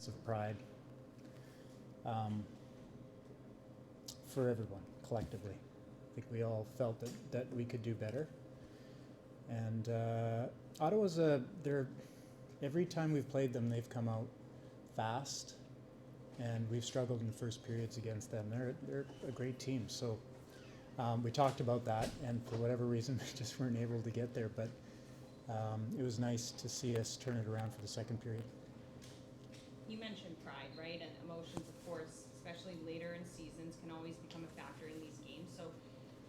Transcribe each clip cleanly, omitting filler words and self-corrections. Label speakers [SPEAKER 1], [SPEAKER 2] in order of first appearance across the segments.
[SPEAKER 1] of pride for everyone collectively. I think we all felt that we could do better. And Ottawa's every time we've played them, they've come out fast, and we've struggled in the first periods against them. They're a great team. So we talked about that, and for whatever reason, we just weren't able to get there. But it was nice to see us turn it around for the second period.
[SPEAKER 2] You mentioned pride, right? And emotions, of course, especially later in seasons, can always become a factor in these games. So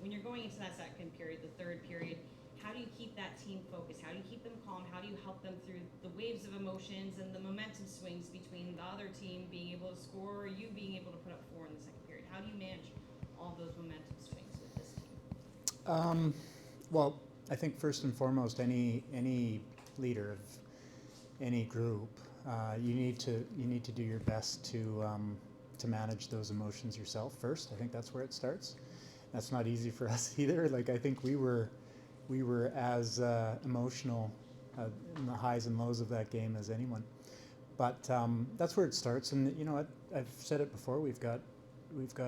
[SPEAKER 2] when you're going into that second period, the third period, how do you keep that team focused? How do you keep them calm? How do you help them through the waves of emotions and the momentum swings between the other team being able to score or you being able to put up 4 in the second period? How do you manage all those momentum swings with this team?
[SPEAKER 1] Well, I think first and foremost, any leader of any group, you need to do your best to manage those emotions yourself first. I think that's where it starts. That's not easy for us either. Like, I think we were as emotional in the highs and lows of that game as anyone. But that's where it starts. And you know, I've said it before. We've got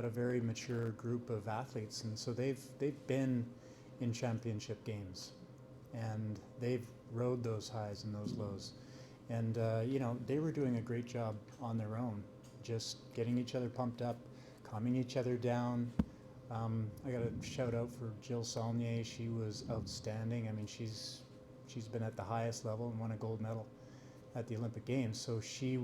[SPEAKER 1] a very mature group of athletes, and so they've been in championship games, and they've rode those highs and those lows. And you know, they were doing a great job on their own, just getting each other pumped up, calming each other down. I got a shout out for Jill Saulnier. She was outstanding. I mean, she's been at the highest level and won a gold medal at the Olympic Games. So she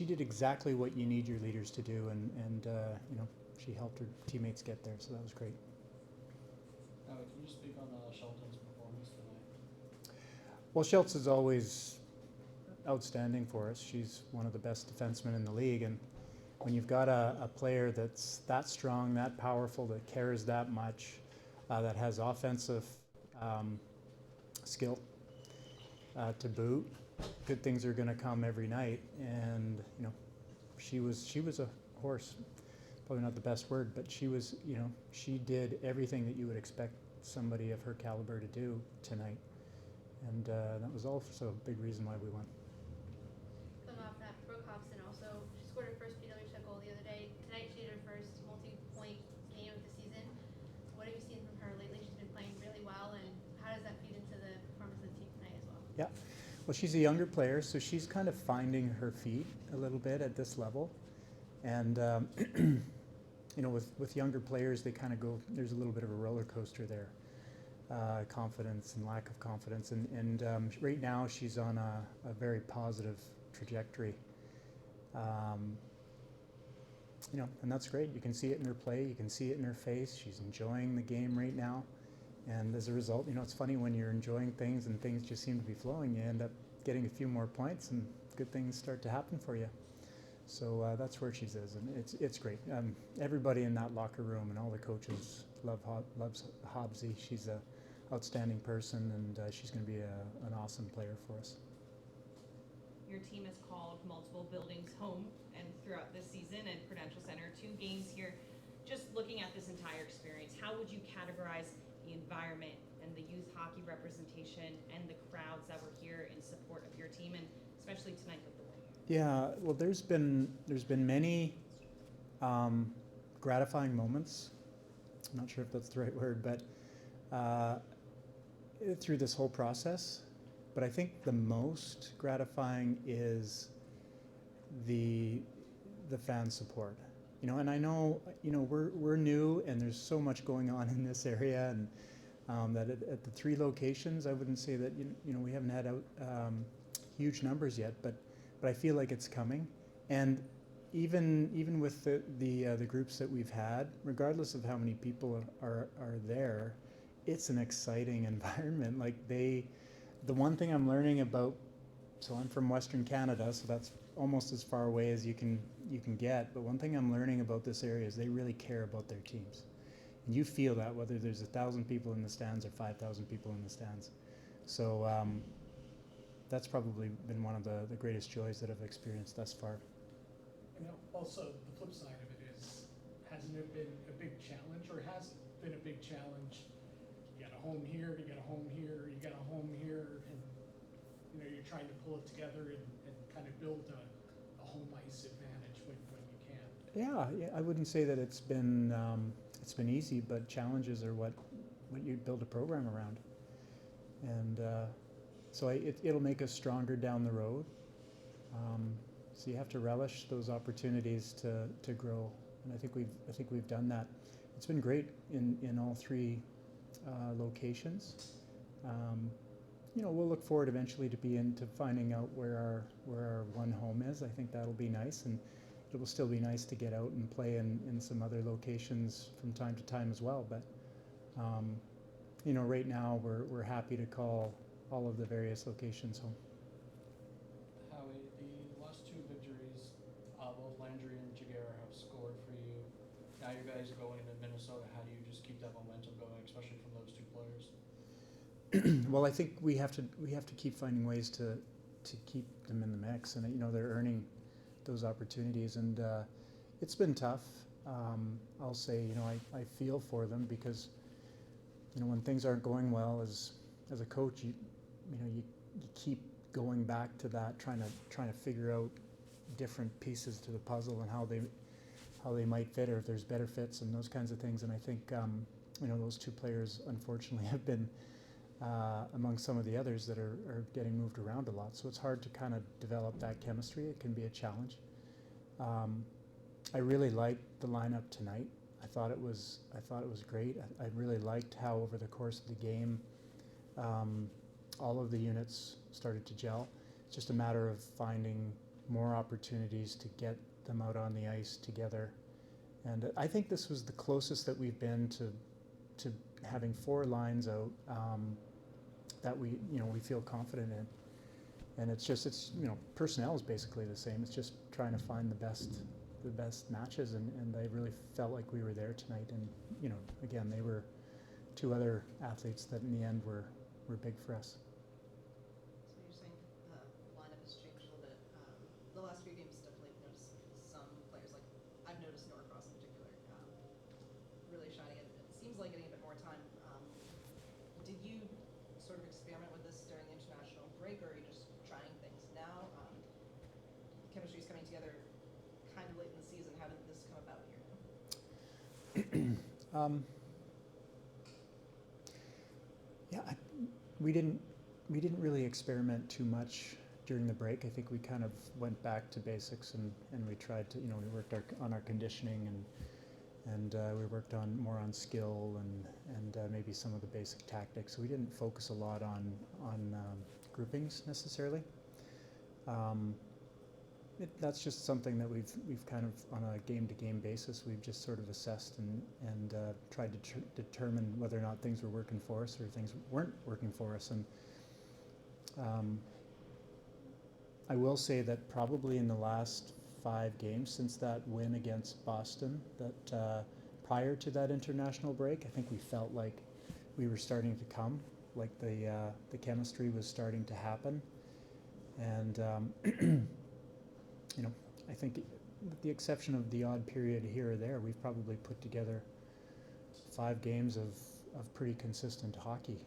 [SPEAKER 1] did exactly what you need your leaders to do, and you know, she helped her teammates get there. So that was great.
[SPEAKER 3] Can you speak on Shelton's performance tonight?
[SPEAKER 1] Well, Schultz is always outstanding for us. She's one of the best defensemen in the league, and when you've got a player that's that strong, that powerful, that cares that much, that has offensive skill to boot, good things are going to come every night. And you know, she was a horse. Probably not the best word, but she was, you know, she did everything that you would expect somebody of her caliber to do tonight, and that was also a big reason why we won.
[SPEAKER 4] Coming off that, Brooke Hobson also, she scored her first PWHL goal the other day. Tonight she did her first multi-point game of the season. What have you seen from her lately? She's been playing really well, and how does that feed into the performance of the team tonight as well?
[SPEAKER 1] Yeah, well, she's a younger player, so she's kind of finding her feet a little bit at this level, and you know, with younger players, they kind of go, there's a little bit of a roller coaster there, confidence and lack of confidence, and right now she's on a very positive trajectory. You know, and that's great. You can see it in her play, you can see it in her face. She's enjoying the game right now, and as a result, you know, it's funny when you're enjoying things and things just seem to be flowing, you end up getting a few more points and good things start to happen for you. So that's where she is, and it's great. Everybody in that locker room and all the coaches loves Hobbsy. She's an outstanding person, and she's going to be an awesome player for us.
[SPEAKER 2] Your team has called multiple buildings home and throughout this season, and Prudential Center, 2 games here. Just looking at this entire experience, how would you categorize the environment and the youth hockey representation and the crowds that were here in support of your team, and especially tonight with the win?
[SPEAKER 1] Yeah, well, there's been many gratifying moments. I'm not sure if that's the right word, but through this whole process. But I think the most gratifying is the fan support. You know, and I know, you know, we're new, and there's so much going on in this area, and that at the 3 locations, I wouldn't say that you know we haven't had out huge numbers yet, but I feel like it's coming. And even with the groups that we've had, regardless of how many people are there, it's an exciting environment. Like the one thing I'm learning about, so I'm from Western Canada, so that's almost as far away as you can get, but one thing I'm learning about this area is they really care about their teams. And you feel that whether there's 1,000 people in the stands or 5,000 people in the stands. So that's probably been one of the greatest joys that I've experienced thus far.
[SPEAKER 3] And also, the flip side of it is, hasn't it been a big challenge, or has it been a big challenge? You got a home here, you got a home here, you got a home here, and you know, you're trying to pull it together and kind of build a home ice advantage when you can.
[SPEAKER 1] Yeah, I wouldn't say that it's been easy, but challenges are what you build a program around, and so it'll make us stronger down the road. So you have to relish those opportunities to grow, and I think we've done that. It's been great in all three locations. We'll look forward eventually to finding out where our one home is. I think that'll be nice, and it will still be nice to get out and play in some other locations from time to time as well. But right now we're happy to call all of the various locations home.
[SPEAKER 5] Howie, the last two victories, both Landry and Jaguar have scored for you. Now you guys are going into Minnesota. How do you just keep that momentum going, especially from those two players?
[SPEAKER 1] Well, I think we have to keep finding ways to keep them in the mix, and they're earning those opportunities, and it's been tough. I'll say, I feel for them because when things aren't going well as a coach, you keep going back to that, trying to figure out different pieces to the puzzle and how they might fit, or if there's better fits and those kinds of things. And I think those two players unfortunately have been among some of the others that are getting moved around a lot. So it's hard to kind of develop that chemistry. It can be a challenge. I really liked the lineup tonight. I thought it was great. I really liked how over the course of the game, all of the units started to gel. It's just a matter of finding more opportunities to get them out on the ice together. And I think this was the closest that we've been to having four lines out that we feel confident in. And it's personnel is basically the same. It's just trying to find the best matches, and I really felt like we were there tonight. And again, they were two other athletes that in the end were big for us.
[SPEAKER 6] So you're saying the lineup has changed a little bit. The last few games, definitely noticed some players, like I've noticed Newark in particular, really shining. It seems like getting a bit more time. Did you sort of experiment with this during the international break, or are you just trying things now? Chemistry is coming together kind of late in the season. How did this come about here?
[SPEAKER 1] We didn't really experiment too much during the break. I think we kind of went back to basics and we tried to, we worked on our conditioning and we worked more on skill and maybe some of the basic tactics. So we didn't focus a lot on groupings necessarily. That's just something that we've kind of on a game-to-game basis, we've just sort of assessed and tried to determine whether or not things were working for us or things weren't working for us. And I will say that probably in the last 5 games since that win against Boston, that prior to that international break, I think we felt like we were starting to come, like the chemistry was starting to happen, and I think with the exception of the odd period here or there, we've probably put together 5 games of pretty consistent hockey.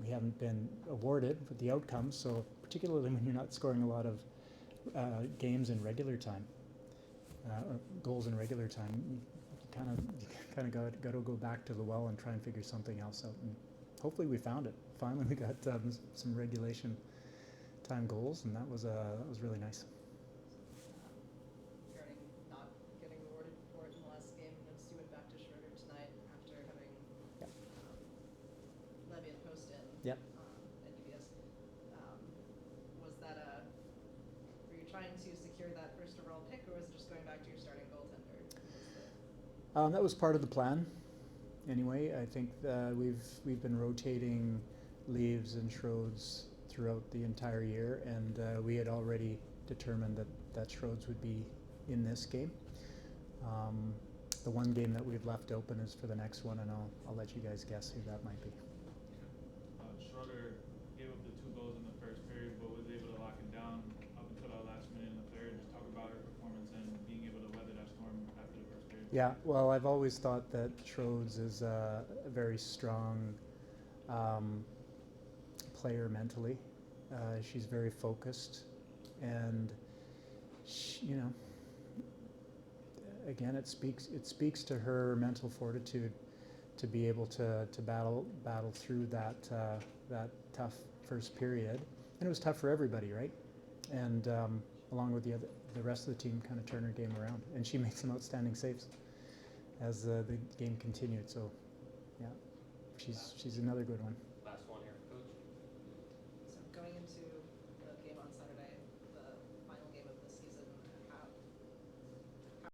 [SPEAKER 1] We haven't been awarded with the outcomes, so particularly when you're not scoring a lot of games in regular time, or goals in regular time, you kind of got to go back to the well and try and figure something else out. And hopefully we found it. Finally, we got some regulation time goals, and that was really nice.
[SPEAKER 6] Regarding not getting rewarded for it in the last game, noticed you went back to Schroeder tonight after having Levy and Post in
[SPEAKER 1] Yep.
[SPEAKER 6] at UBS. Was that were you trying to secure that first overall pick, or was it just going back to your starting goaltender?
[SPEAKER 1] That was part of the plan. Anyway, I think we've been rotating Leaves and Schroeds throughout the entire year, and we had already determined that Schroeds would be in this game. The one game that we've left open is for the next one, and I'll let you guys guess who that might be.
[SPEAKER 7] Schroeder gave up the 2 goals in the first period, but was able to lock it down up until that last minute in the third. Just talk about her performance and being able to weather that storm after the first period.
[SPEAKER 1] Yeah, well, I've always thought that Schroeds is a very strong player mentally, She's very focused, and she, you know, again, it speaks to her mental fortitude to be able to battle through that tough first period, and it was tough for everybody, right? And along with the rest of the team, kind of turn her game around, and she made some outstanding saves as the game continued. So, yeah, she's another good one.
[SPEAKER 8] Last one here, Coach.
[SPEAKER 6] So going into